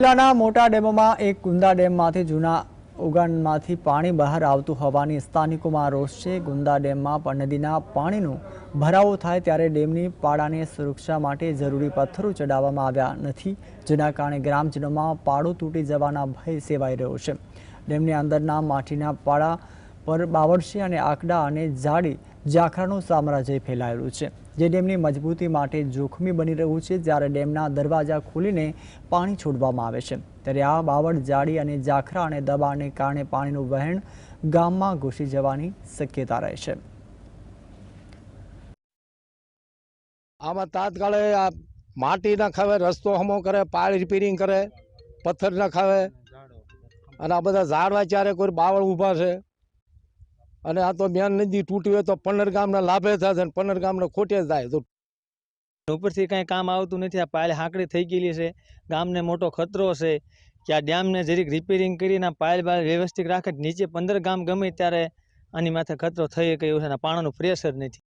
જિલ્લાના મોટા ડેમોમાં એક ગુંદા ડેમમાંથી જૂના ઉગાનમાંથી પાણી બહાર આવતું હોવાની સ્થાનિકોમાં રોષ છે। ગુંદા ડેમમાં પણ નદીના પાણીનો ભરાવો થાય ત્યારે ડેમની પાળાની સુરક્ષા માટે જરૂરી પથ્થરો ચડાવવામાં આવ્યા નથી, જેના કારણે ગ્રામજનોમાં પાળો તૂટી જવાના ભય સેવાઈ રહ્યો છે। ડેમની અંદરના માટીના પાળા પર બાવળશી અને આકડા અને જાડી ઝાખરાનું સામ્રાજ્ય ફેલાયેલું છે, જે ડેમની મજબૂતી માટે જોખમી બની રહ્યું છે। જ્યારે ડેમના દરવાજા ખોલીને પાણી છોડવામાં આવે છે, ત્યારે આ બાવળ, જાડી અને ઝાખરા અને દબાણને કારણે પાણીનું વહેણ ગામમાં ઘૂસી જવાની શક્યતા રહે છે। આમાં તાત્કાલિક આ માટી નખાવે, રસ્તો હમો કરે, પાળ રિપેરિંગ કરે, પથ્થર નખાવે અને આ બધા ઝાડવા ચારે કોઈ બાવળ ઊભા છે અને આ તો મેન નદી તૂટી હોય તો પન્નર ગામના લાભે થાય અને પન્નર ગામને ખોટે જાય। તો ઉપરથી કંઈ કામ આવતું નથી। આ પાયલ હાંકડી થઈ ગયેલી છે, ગામને મોટો ખતરો છે કે આ ડેમને જરીક રિપેરિંગ કરીને પાયલ બાયલ વ્યવસ્થિત રાખે, નીચે 15 ગામ ગમે ત્યારે આની માથે ખતરો થઈ શકે એવું છે અને પાણીનું પ્રેશર નથી।